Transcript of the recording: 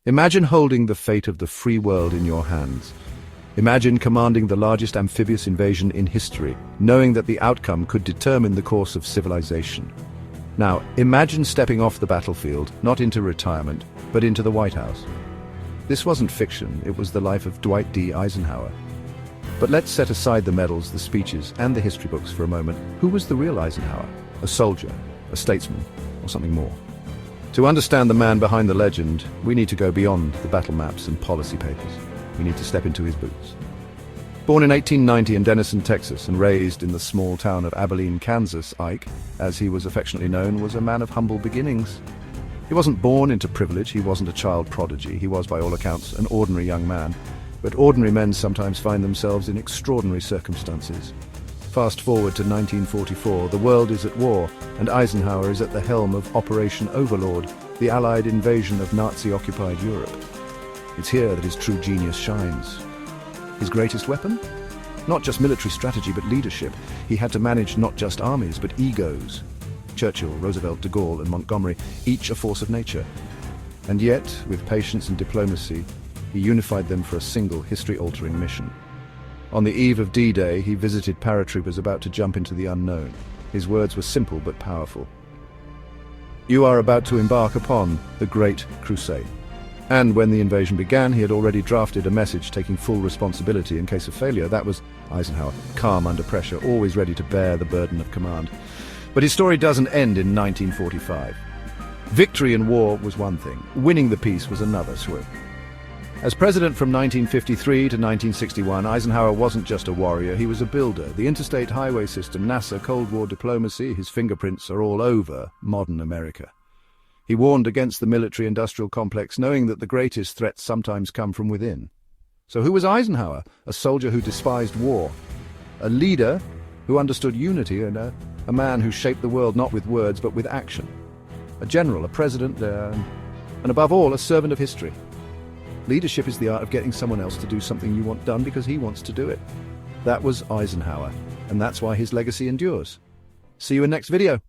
Imagine holding the fate of the free world in your hands. Imagine commanding the largest amphibious invasion in history, knowing that the outcome could determine the course of civilization. Now, imagine stepping off the battlefield, not into retirement, but into the White House. This wasn't fiction, it was the life of Dwight D. Eisenhower. But let's set aside the medals, the speeches, and the history books for a moment. Who was the real Eisenhower? A soldier, a statesman, or something more? To understand the man behind the legend, we need to go beyond the battle maps and policy papers. We need to step into his boots. Born in 1890 in Denison, Texas, and raised in the small town of Abilene, Kansas, Ike, as he was affectionately known, was a man of humble beginnings. He wasn't born into privilege, he wasn't a child prodigy, he was by all accounts an ordinary young man. But ordinary men sometimes find themselves in extraordinary circumstances. Fast forward to 1944, the world is at war, and Eisenhower is at the helm of Operation Overlord, the Allied invasion of Nazi-occupied Europe. It's here that his true genius shines. His greatest weapon? Not just military strategy, but leadership. He had to manage not just armies, but egos. Churchill, Roosevelt, de Gaulle, and Montgomery, each a force of nature. And yet, with patience and diplomacy, he unified them for a single history-altering mission. On the eve of D-Day, he visited paratroopers about to jump into the unknown. His words were simple but powerful. "You are about to embark upon the Great Crusade." And when the invasion began, he had already drafted a message taking full responsibility in case of failure. That was Eisenhower, calm under pressure, always ready to bear the burden of command. But his story doesn't end in 1945. Victory in war was one thing, winning the peace was another story. As president from 1953 to 1961, Eisenhower wasn't just a warrior, he was a builder. The interstate highway system, NASA, Cold War diplomacy, his fingerprints are all over modern America. He warned against the military-industrial complex, knowing that the greatest threats sometimes come from within. So who was Eisenhower? A soldier who despised war, a leader who understood unity, and a man who shaped the world not with words but with action. A general, a president, and above all, a servant of history. Leadership is the art of getting someone else to do something you want done because he wants to do it. That was Eisenhower, and that's why his legacy endures. See you in next video.